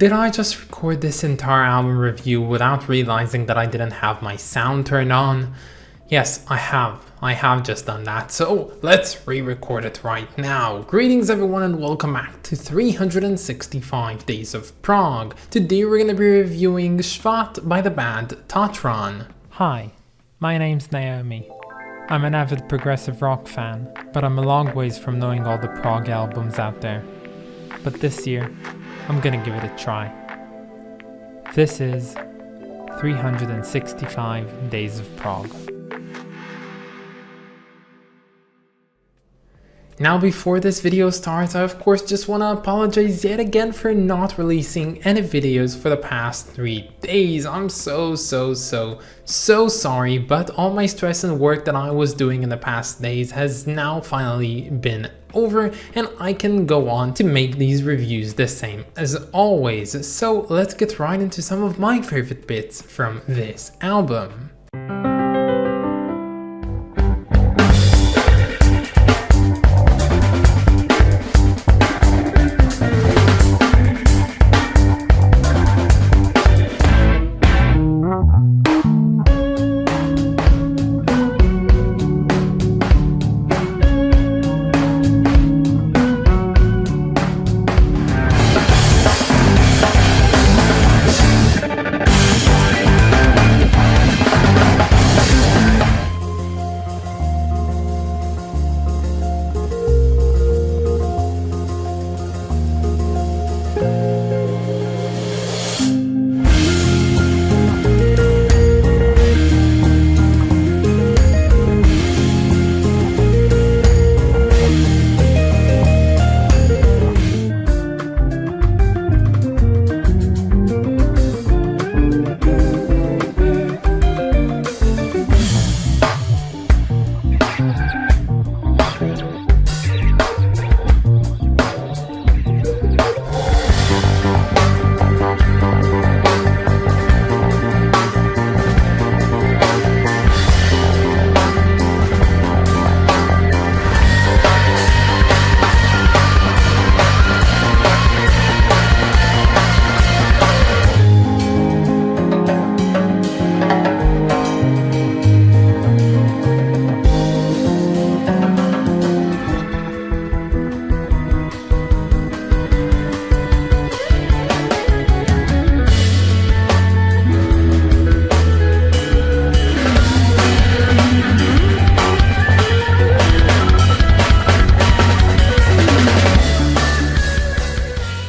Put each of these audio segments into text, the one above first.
Did I just record this entire album review without realizing that I didn't have my sound turned on? Yes, I have. I have just done that, so let's re-record it right now. Greetings everyone and welcome back to 365 Days of Prog. Today we're going to be reviewing Shvat by the band TATRAN. Hi, my name's Naomi. I'm an avid progressive rock fan, but I'm a long ways from knowing all the prog albums out there. But this year, I'm gonna give it a try. This is 365 Days of Prog. Now before this video starts, I of course just want to apologize yet again for not releasing any videos for the past 3 days. I'm so sorry, but all my stress and work that I was doing in the past days has now finally been over and I can go on to make these reviews the same as always. So let's get right into some of my favorite bits from this album.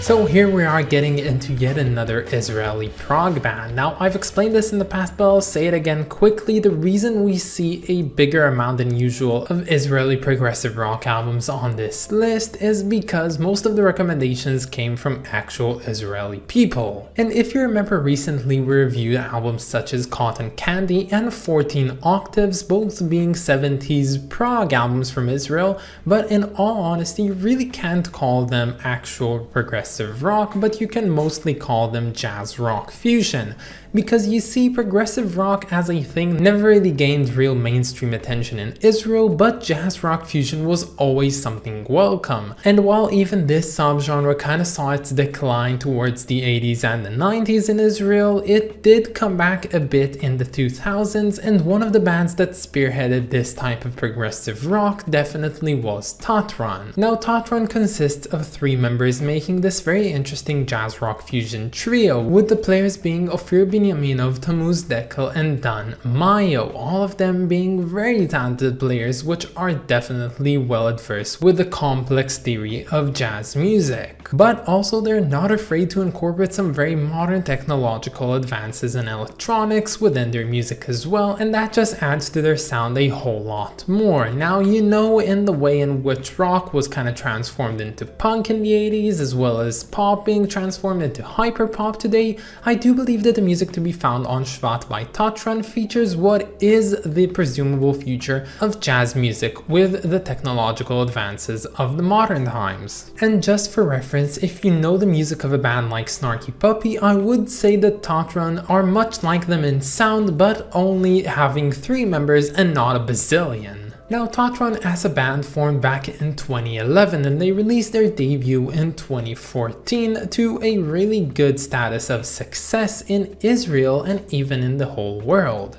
So here we are getting into yet another Israeli prog band. Now I've explained this in the past, but I'll say it again quickly. The reason we see a bigger amount than usual of Israeli progressive rock albums on this list is because most of the recommendations came from actual Israeli people. And if you remember, recently we reviewed albums such as Cotton Candy and 14 Octaves, both being 70s prog albums from Israel, but in all honesty you really can't call them actual progressive rock, but you can mostly call them jazz rock fusion, because you see, progressive rock as a thing never really gained real mainstream attention in Israel, but jazz rock fusion was always something welcome. And while even this subgenre kind of saw its decline towards the 80s and the 90s in Israel, it did come back a bit in the 2000s, and one of the bands that spearheaded this type of progressive rock definitely was TATRAN. Now TATRAN consists of 3 members making this very interesting jazz rock fusion trio, with the players being Ofir Binyaminov, Tamuz, and Dan Mayo, all of them being very talented players which are definitely well adversed with the complex theory of jazz music. But also they're not afraid to incorporate some very modern technological advances in electronics within their music as well, and that just adds to their sound a whole lot more. Now, you know, in the way in which rock was kind of transformed into punk in the 80s, as well as pop being transformed into hyperpop today, I do believe that the music to be found on Shvat by TATRAN features what is the presumable future of jazz music with the technological advances of the modern times. And just for reference, if you know the music of a band like Snarky Puppy, I would say that TATRAN are much like them in sound, but only having 3 members and not a bazillion. Now, TATRAN as a band formed back in 2011, and they released their debut in 2014 to a really good status of success in Israel and even in the whole world.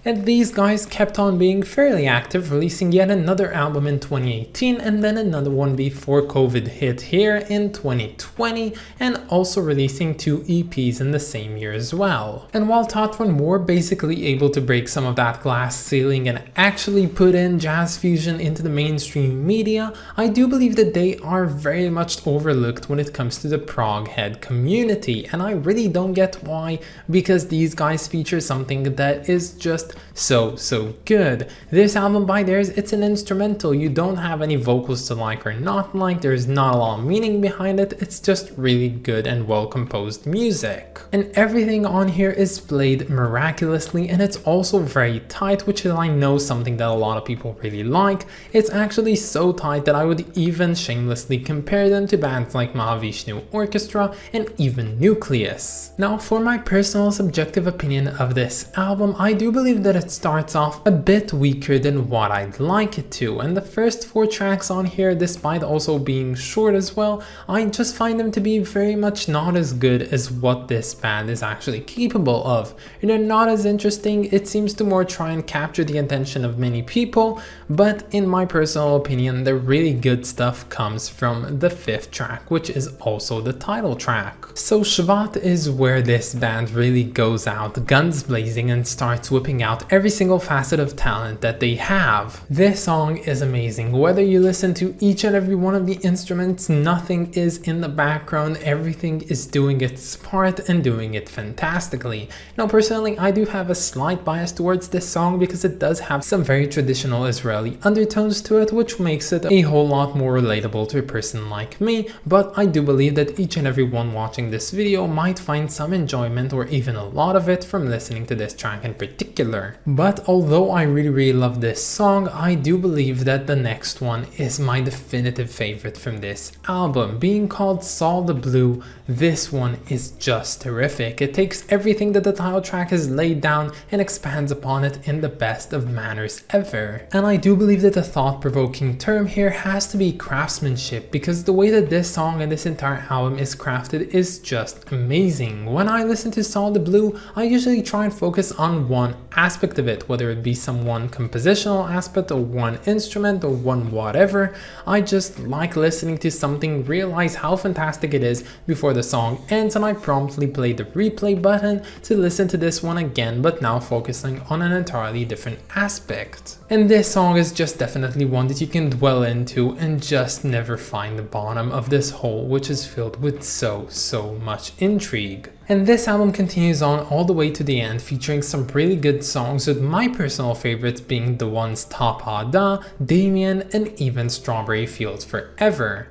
And these guys kept on being fairly active, releasing yet another album in 2018 and then another one before COVID hit here in 2020, and also releasing 2 EPs in the same year as well. And while TATRAN were basically able to break some of that glass ceiling and actually put in jazz fusion into the mainstream media, I do believe that they are very much overlooked when it comes to the prog head community, and I really don't get why, because these guys feature something that is just so good. This album by theirs, it's an instrumental. You don't have any vocals to like or not like, there's not a lot of meaning behind it, it's just really good and well composed music. And everything on here is played miraculously, and it's also very tight, which is, I know, something that a lot of people really like. It's actually so tight that I would even shamelessly compare them to bands like Mahavishnu Orchestra and even Nucleus. Now, for my personal subjective opinion of this album, I do believe that it starts off a bit weaker than what I'd like it to, and the first 4 tracks on here, despite also being short as well, I just find them to be very much not as good as what this band is actually capable of. And they're not as interesting. It seems to more try and capture the attention of many people, but in my personal opinion, the really good stuff comes from the 5th track, which is also the title track. So Shvat is where this band really goes out guns blazing and starts whipping out every single facet of talent that they have. This song is amazing. Whether you listen to each and every one of the instruments, nothing is in the background, everything is doing its part and doing it fantastically. Now, personally, I do have a slight bias towards this song because it does have some very traditional Israeli undertones to it, which makes it a whole lot more relatable to a person like me, but I do believe that each and every one watching this video might find some enjoyment or even a lot of it from listening to this track in particular. But although I really love this song, I do believe that the next one is my definitive favorite from this album. Being called Saul the Blue, this one is just terrific. It takes everything that the title track has laid down and expands upon it in the best of manners ever. And I do believe that the thought-provoking term here has to be craftsmanship, because the way that this song and this entire album is crafted is just amazing. When I listen to Saul the Blue, I usually try and focus on one aspect of it, whether it be some one compositional aspect or one instrument or one whatever. I just like listening to something, realize how fantastic it is before the song ends, and I promptly play the replay button to listen to this one again, but now focusing on an entirely different aspect. And this song is just definitely one that you can dwell into and just never find the bottom of this hole, which is filled with so much intrigue. And this album continues on all the way to the end, featuring some really good songs, with my personal favorites being the ones Top Adar, Damien, and even Strawberry Fields Forever.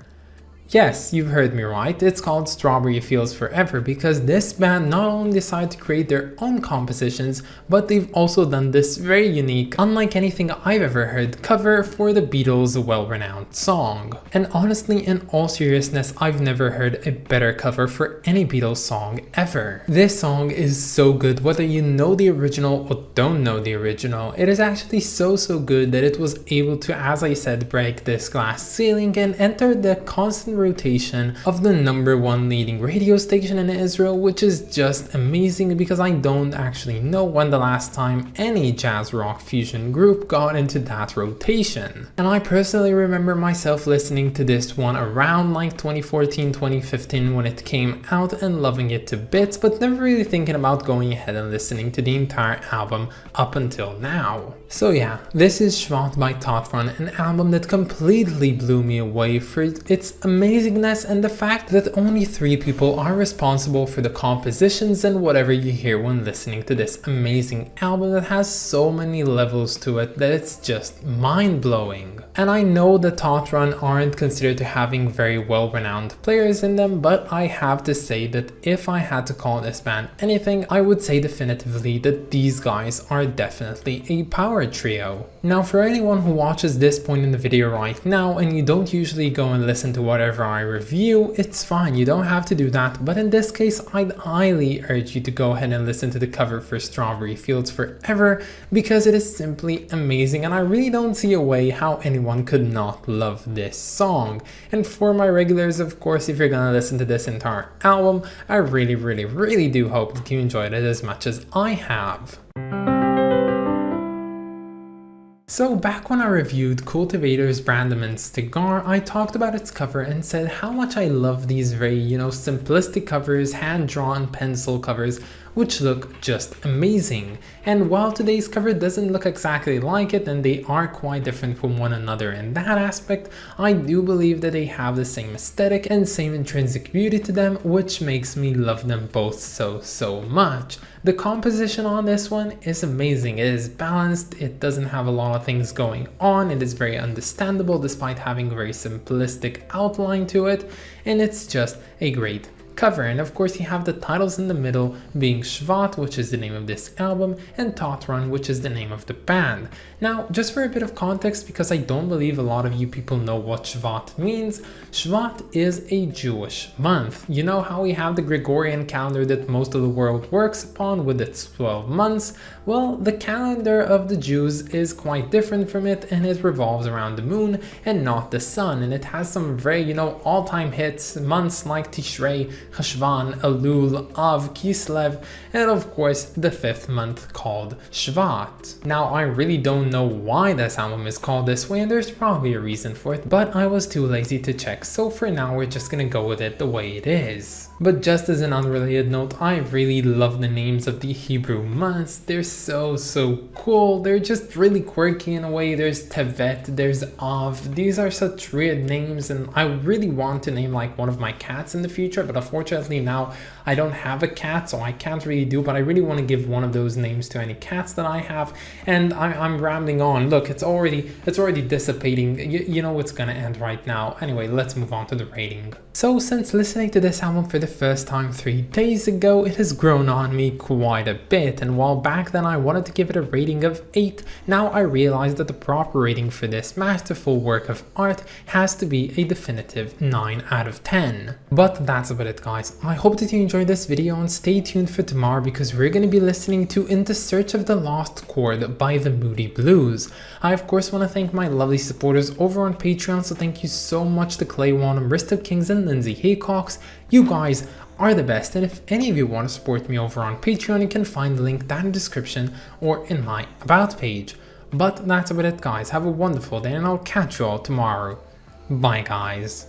Yes, you've heard me right, it's called Strawberry Fields Forever because this band not only decided to create their own compositions, but they've also done this very unique, unlike anything I've ever heard, cover for the Beatles' well-renowned song. And honestly, in all seriousness, I've never heard a better cover for any Beatles song ever. This song is so good, whether you know the original or don't know the original. It is actually so good that it was able to, as I said, break this glass ceiling and enter the constant rotation of the #1 leading radio station in Israel, which is just amazing because I don't actually know when the last time any jazz rock fusion group got into that rotation. And I personally remember myself listening to this one around like 2014-2015 when it came out and loving it to bits, but never really thinking about going ahead and listening to the entire album up until now. So yeah, this is Shvat by TATRAN, an album that completely blew me away for its amazingness and the fact that only 3 people are responsible for the compositions and whatever you hear when listening to this amazing album that has so many levels to it that it's just mind-blowing. And I know that TATRAN aren't considered to having very well-renowned players in them, but I have to say that if I had to call this band anything, I would say definitively that these guys are definitely a power trio. Now, for anyone who watches this point in the video right now and you don't usually go and listen to whatever whatever I review, it's fine, you don't have to do that, but in this case I'd highly urge you to go ahead and listen to the cover for Strawberry Fields Forever, because it is simply amazing and I really don't see a way how anyone could not love this song. And for my regulars, of course, if you're gonna listen to this entire album, I really do hope that you enjoyed it as much as I have. So back when I reviewed Cultivators, Brandom and Stigar, I talked about its cover and said how much I love these very, simplistic covers, hand-drawn pencil covers, which look just amazing. And while today's cover doesn't look exactly like it, and they are quite different from one another in that aspect, I do believe that they have the same aesthetic and same intrinsic beauty to them, which makes me love them both so much. The composition on this one is amazing. It is balanced, it doesn't have a lot of things going on, it is very understandable despite having a very simplistic outline to it, and it's just a great cover. And of course you have the titles in the middle being Shvat, which is the name of this album, and TATRAN, which is the name of the band. Now, just for a bit of context, because I don't believe a lot of you people know what Shvat means, Shvat is a Jewish month. You know how we have the Gregorian calendar that most of the world works upon with its 12 months? Well, the calendar of the Jews is quite different from it, and it revolves around the moon and not the sun, and it has some very, all-time hits, months like Tishrey, Heshvan, Elool, Av, Kislev, and of course the 5th month called Shvat. Now, I really don't know why this album is called this way, and there's probably a reason for it, but I was too lazy to check, so for now we're just gonna go with it the way it is. But just as an unrelated note, I really love the names of the Hebrew months. They're so cool. They're just really quirky in a way. There's Tevet, there's Av. These are such weird names, and I really want to name like one of my cats in the future, but unfortunately now I don't have a cat, so I can't really do, but I really want to give one of those names to any cats that I have. And I'm rambling on. Look, it's already dissipating. You know it's gonna end right now. Anyway, let's move on to the rating. So since listening to this album for the first time 3 days ago, it has grown on me quite a bit, and while back then I wanted to give it a rating of 8, now I realize that the proper rating for this masterful work of art has to be a definitive 9 out of 10. But that's about it, guys. I hope that you enjoyed this video, and stay tuned for tomorrow because we're going to be listening to In the Search of the Lost Chord by the Moody Blues. I of course want to thank my lovely supporters over on Patreon, so thank you so much to Clay Wanham, Ristop Kings and Lindsay Haycox. You guys are the best, and if any of you want to support me over on Patreon, you can find the link down in the description or in my about page. But that's about it, guys. Have a wonderful day, and I'll catch you all tomorrow. Bye, guys.